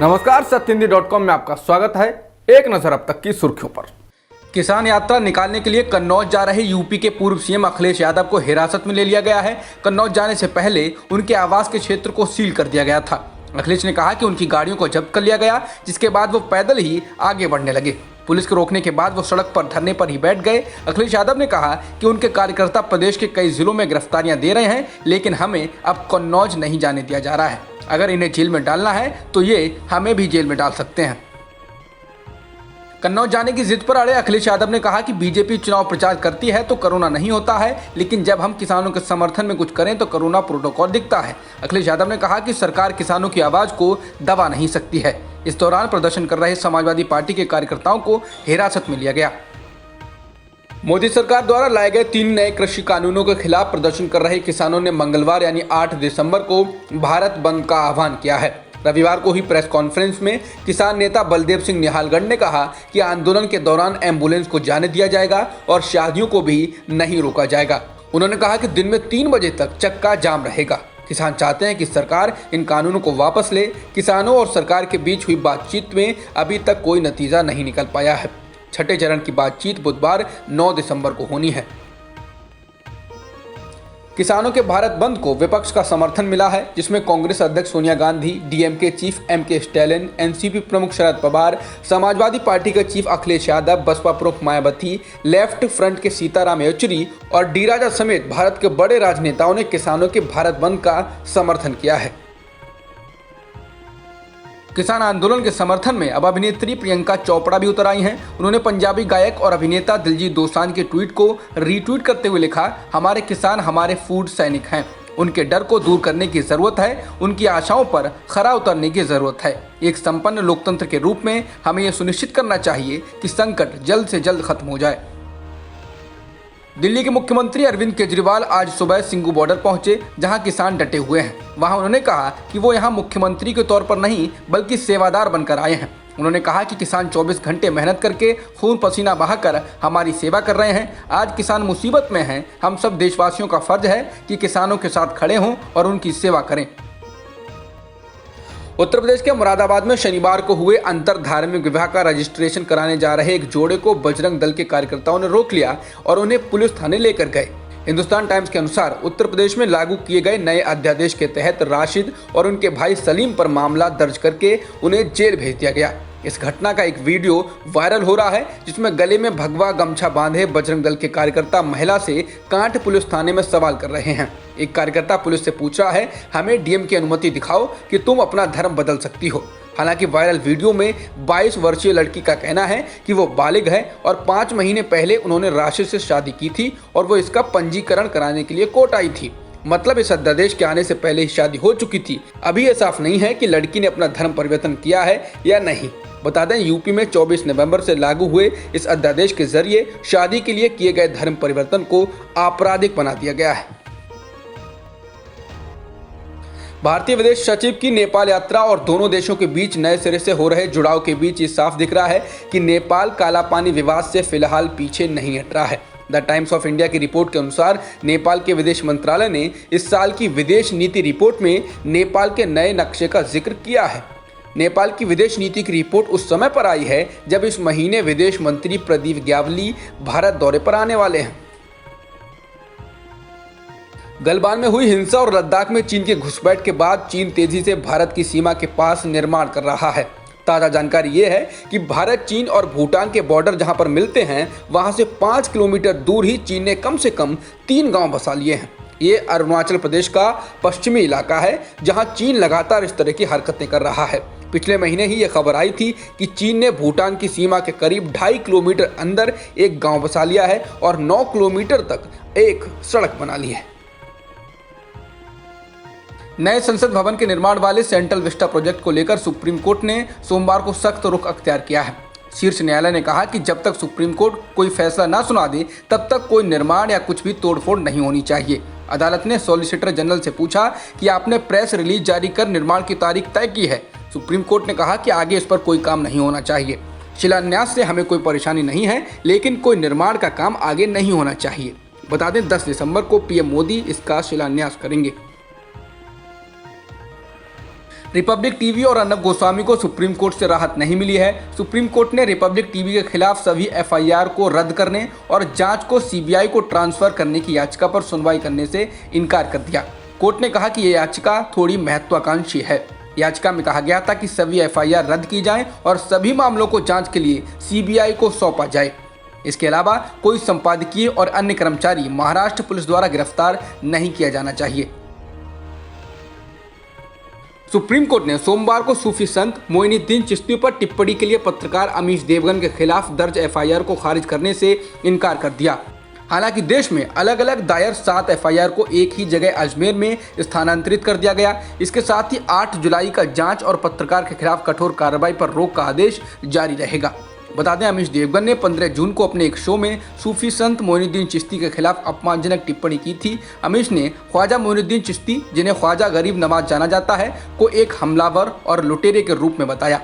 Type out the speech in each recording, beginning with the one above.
नमस्कार, सत्यहिंदी.com में आपका स्वागत है। एक नजर अब तक की सुर्खियों पर। किसान यात्रा निकालने के लिए कन्नौज जा रहे यूपी के पूर्व सीएम अखिलेश यादव को हिरासत में ले लिया गया है। कन्नौज जाने से पहले उनके आवास के क्षेत्र को सील कर दिया गया था। अखिलेश ने कहा कि उनकी गाड़ियों को जब्त कर लिया गया, जिसके बाद वो पैदल ही आगे बढ़ने लगे। पुलिस को रोकने के बाद वो सड़क पर धरने पर ही बैठ गए। अखिलेश यादव ने कहा कि उनके कार्यकर्ता प्रदेश के कई जिलों में गिरफ्तारियां दे रहे हैं, लेकिन हमें अब कन्नौज नहीं जाने दिया जा रहा है। अगर इन्हें जेल में डालना है तो ये हमें भी जेल में डाल सकते हैं। कन्नौज जाने की जिद पर अड़े अखिलेश यादव ने कहा कि बीजेपी चुनाव प्रचार करती है तो कोरोना नहीं होता है, लेकिन जब हम किसानों के समर्थन में कुछ करें तो कोरोना प्रोटोकॉल दिखता है। अखिलेश यादव ने कहा कि सरकार किसानों की आवाज को दबा नहीं सकती है। इस दौरान प्रदर्शन कर रहे समाजवादी पार्टी के कार्यकर्ताओं को हिरासत में लिया गया। मोदी सरकार द्वारा लाए गए 3 नए कृषि कानूनों के खिलाफ प्रदर्शन कर रहे किसानों ने मंगलवार यानी 8 दिसंबर को भारत बंद का आह्वान किया है। रविवार को ही प्रेस कॉन्फ्रेंस में किसान नेता बलदेव सिंह निहालगढ़ ने कहा कि आंदोलन के दौरान एम्बुलेंस को जाने दिया जाएगा और शादियों को भी नहीं रोका जाएगा। उन्होंने कहा कि दिन में 3 बजे तक चक्का जाम रहेगा। किसान चाहते हैं कि सरकार इन कानूनों को वापस ले। किसानों और सरकार के बीच हुई बातचीत में अभी तक कोई नतीजा नहीं निकल पाया है। छठे चरण की बातचीत बुधवार 9 दिसंबर को होनी है। किसानों के भारत बंद को विपक्ष का समर्थन मिला है, जिसमें कांग्रेस अध्यक्ष Sonia Gandhi, DMK chief MK Stalin, NCP प्रमुख शरद पवार, समाजवादी पार्टी के चीफ अखिलेश यादव, बसपा प्रमुख मायावती, लेफ्ट फ्रंट के सीताराम येचुरी और डी राजा समेत भारत के बड़े राजनेताओं ने किसानों के भारत बंद का समर्थन किया है। किसान आंदोलन के समर्थन में अब अभिनेत्री प्रियंका चोपड़ा भी उतर आई हैं। उन्होंने पंजाबी गायक और अभिनेता दिलजीत दोसांझ के ट्वीट को रीट्वीट करते हुए लिखा, हमारे किसान हमारे फूड सैनिक हैं। उनके डर को दूर करने की जरूरत है, उनकी आशाओं पर खरा उतरने की जरूरत है। एक संपन्न लोकतंत्र के रूप में हमें यह सुनिश्चित करना चाहिए कि संकट जल्द से जल्द खत्म हो जाए। दिल्ली के मुख्यमंत्री अरविंद केजरीवाल आज सुबह सिंगू बॉर्डर पहुंचे, जहां किसान डटे हुए हैं। वहां उन्होंने कहा कि वो यहां मुख्यमंत्री के तौर पर नहीं बल्कि सेवादार बनकर आए हैं। उन्होंने कहा कि किसान 24 घंटे मेहनत करके खून पसीना बहाकर हमारी सेवा कर रहे हैं। आज किसान मुसीबत में हैं। हम सब देशवासियों का फर्ज है कि किसानों के साथ खड़े हों और उनकी सेवा करें। उत्तर प्रदेश के मुरादाबाद में शनिवार को हुए अंतर धार्मिक विवाह का रजिस्ट्रेशन कराने जा रहे एक जोड़े को बजरंग दल के कार्यकर्ताओं ने रोक लिया और उन्हें पुलिस थाने लेकर गए। हिंदुस्तान टाइम्स के अनुसार उत्तर प्रदेश में लागू किए गए नए अध्यादेश के तहत राशिद और उनके भाई सलीम पर मामला दर्ज करके उन्हें जेल भेज दिया गया। इस घटना का एक वीडियो वायरल हो रहा है, जिसमें गले में भगवा गमछा बांधे बजरंग दल के कार्यकर्ता महिला से कांठ पुलिस थाने में सवाल कर रहे हैं। एक कार्यकर्ता पुलिस से पूछ रहा है, हमें डीएम की अनुमति दिखाओ कि तुम अपना धर्म बदल सकती हो। हालांकि वायरल वीडियो में 22 वर्षीय लड़की का कहना है कि वो बालिग है और 5 महीने पहले उन्होंने राशिद से शादी की थी और वो इसका पंजीकरण कराने के लिए कोर्ट आई थी। मतलब इस अध्यादेश के आने से पहले ही शादी हो चुकी थी। अभी ये साफ नहीं है कि लड़की ने अपना धर्म परिवर्तन किया है या नहीं। बता दें, यूपी में 24 नवंबर से लागू हुए इस अध्यादेश के जरिए शादी के लिए किए गए धर्म परिवर्तन को आपराधिक बना दिया गया है। भारतीय विदेश सचिव की नेपाल यात्रा और दोनों देशों के बीच नए सिरे से हो रहे जुड़ाव के बीच ये साफ दिख रहा है कि नेपाल कालापानी विवाद से फिलहाल पीछे नहीं हट रहा है। द टाइम्स ऑफ इंडिया की रिपोर्ट के अनुसार नेपाल के विदेश मंत्रालय ने इस साल की विदेश नीति रिपोर्ट में नेपाल के नए नक्शे का जिक्र किया है। नेपाल की विदेश नीति की रिपोर्ट उस समय पर आई है जब इस महीने विदेश मंत्री प्रदीप ग्यावली भारत दौरे पर आने वाले हैं। गलवान में हुई हिंसा और लद्दाख में चीन की घुसपैठ के बाद चीन तेजी से भारत की सीमा के पास निर्माण कर रहा है। ताज़ा जानकारी ये है कि भारत, चीन और भूटान के बॉर्डर जहां पर मिलते हैं, वहां से 5 किलोमीटर दूर ही चीन ने कम से कम 3 गांव बसा लिए हैं। ये अरुणाचल प्रदेश का पश्चिमी इलाका है, जहां चीन लगातार इस तरह की हरकतें कर रहा है। पिछले महीने ही ये खबर आई थी कि चीन ने भूटान की सीमा के करीब 2.5 किलोमीटर अंदर एक गांव बसा लिया है और 9 किलोमीटर तक एक सड़क बना ली है। नए संसद भवन के निर्माण वाले सेंट्रल विस्टा प्रोजेक्ट को लेकर सुप्रीम कोर्ट ने सोमवार को सख्त रुख अख्तियार किया है। शीर्ष न्यायालय ने कहा कि जब तक सुप्रीम कोर्ट कोई फैसला ना सुना दे, तब तक कोई निर्माण या कुछ भी तोड़फोड़ नहीं होनी चाहिए। अदालत ने सॉलिसिटर जनरल से पूछा कि आपने प्रेस रिलीज जारी कर निर्माण की तारीख तय की है। सुप्रीम कोर्ट ने कहा कि आगे इस पर कोई काम नहीं होना चाहिए। शिलान्यास से हमें कोई परेशानी नहीं है, लेकिन कोई निर्माण का काम आगे नहीं होना चाहिए। बता दें 10 दिसंबर को पीएम मोदी इसका शिलान्यास करेंगे। रिपब्लिक टीवी और अर्नब गोस्वामी को सुप्रीम कोर्ट से राहत नहीं मिली है। सुप्रीम कोर्ट ने रिपब्लिक टीवी के खिलाफ सभी एफआईआर को रद्द करने और जांच को सीबीआई को ट्रांसफर करने की याचिका पर सुनवाई करने से इनकार कर दिया। कोर्ट ने कहा कि यह याचिका थोड़ी महत्वाकांक्षी है। याचिका में कहा गया था कि सभी एफआईआर रद्द की जाएं और सभी मामलों को जांच के लिए सीबीआई को सौंपा जाए। इसके अलावा कोई संपादकीय और अन्य कर्मचारी महाराष्ट्र पुलिस द्वारा गिरफ्तार नहीं किया जाना चाहिए। सुप्रीम कोर्ट ने सोमवार को सूफी संत मोइनुद्दीन चिश्ती पर टिप्पणी के लिए पत्रकार अमीश देवगन के खिलाफ दर्ज एफआईआर को खारिज करने से इनकार कर दिया। हालांकि देश में अलग अलग दायर 7 एफआईआर को एक ही जगह अजमेर में स्थानांतरित कर दिया गया। इसके साथ ही 8 जुलाई का जांच और पत्रकार के खिलाफ कठोर कार्रवाई पर रोक का आदेश जारी रहेगा। बता दें, अमीश देवगन ने 15 जून को अपने एक शो में सूफी संत मोइनुद्दीन चिश्ती के खिलाफ अपमानजनक टिप्पणी की थी। अमीश ने ख्वाजा मोइनुद्दीन चिश्ती, जिन्हें ख्वाजा गरीब नवाज जाना जाता है, को एक हमलावर और लुटेरे के रूप में बताया।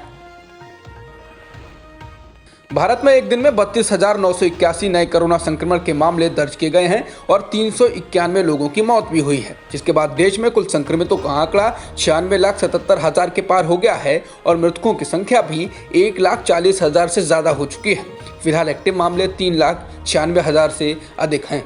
भारत में एक दिन में 32,981 नए कोरोना संक्रमण के मामले दर्ज किए गए हैं और 391 लोगों की मौत भी हुई है, जिसके बाद देश में कुल संक्रमितों का आंकड़ा 96,77,000 के पार हो गया है और मृतकों की संख्या भी 1,40,000 से ज़्यादा हो चुकी है। फिलहाल एक्टिव मामले 3,96,000 से अधिक हैं।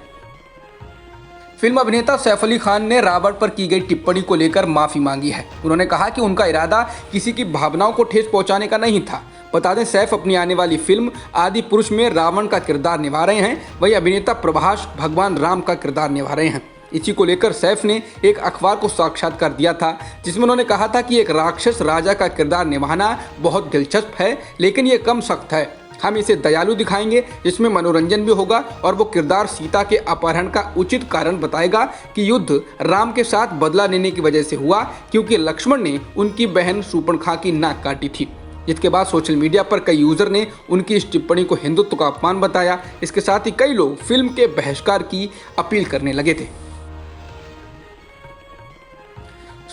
फिल्म अभिनेता सैफ अली खान ने रावण पर की गई टिप्पणी को लेकर माफी मांगी है। उन्होंने कहा कि उनका इरादा किसी की भावनाओं को ठेस पहुंचाने का नहीं था। बता दें, सैफ अपनी आने वाली फिल्म आदि पुरुष में रावण का किरदार निभा रहे हैं। वही अभिनेता प्रभास भगवान राम का किरदार निभा रहे हैं। इसी को लेकर सैफ ने एक अखबार को साक्षात्कार दिया था, जिसमें उन्होंने कहा था कि एक राक्षस राजा का किरदार निभाना बहुत दिलचस्प है, लेकिन ये कम सख्त है। हम इसे दयालु दिखाएंगे, जिसमें मनोरंजन भी होगा और वो किरदार सीता के अपहरण का उचित कारण बताएगा कि युद्ध राम के साथ बदला लेने की वजह से हुआ, क्योंकि लक्ष्मण ने उनकी बहन शूर्पणखा की नाक काटी थी। जिसके बाद सोशल मीडिया पर कई यूजर ने उनकी इस टिप्पणी को हिंदुत्व का अपमान बताया। इसके साथ ही कई लोग फिल्म के बहिष्कार की अपील करने लगे थे।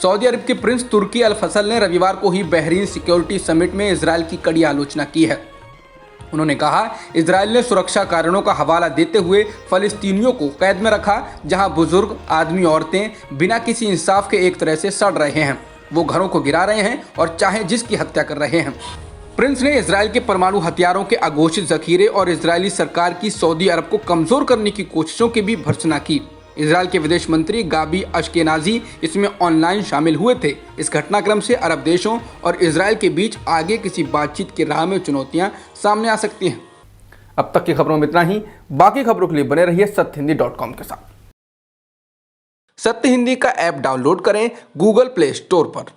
सऊदी अरब के प्रिंस तुर्की अल फैसल ने रविवार को ही बहरीन सिक्योरिटी समिट में इजरायल की कड़ी आलोचना की है। उन्होंने कहा, इजरायल ने सुरक्षा कारणों का हवाला देते हुए फलस्तीनियों को कैद में रखा, जहां बुजुर्ग, आदमी, औरतें बिना किसी इंसाफ के एक तरह से सड़ रहे हैं। वो घरों को गिरा रहे हैं और चाहे जिसकी हत्या कर रहे हैं। प्रिंस ने इजरायल के परमाणु हथियारों के अघोषित जखीरे और इजरायली सरकार की सऊदी अरब को कमजोर करने की कोशिशों की भी भर्त्सना की। इजरायल के विदेश मंत्री गाबी अशकेनाजी इसमें ऑनलाइन शामिल हुए थे। इस घटनाक्रम से अरब देशों और इजरायल के बीच आगे किसी बातचीत की राह में चुनौतियां सामने आ सकती हैं। अब तक की खबरों में इतना ही। बाकी खबरों के लिए बने रहिए सत्यहिंदी.com के साथ। सत्य हिंदी का ऐप डाउनलोड करें गूगल प्ले स्टोर पर।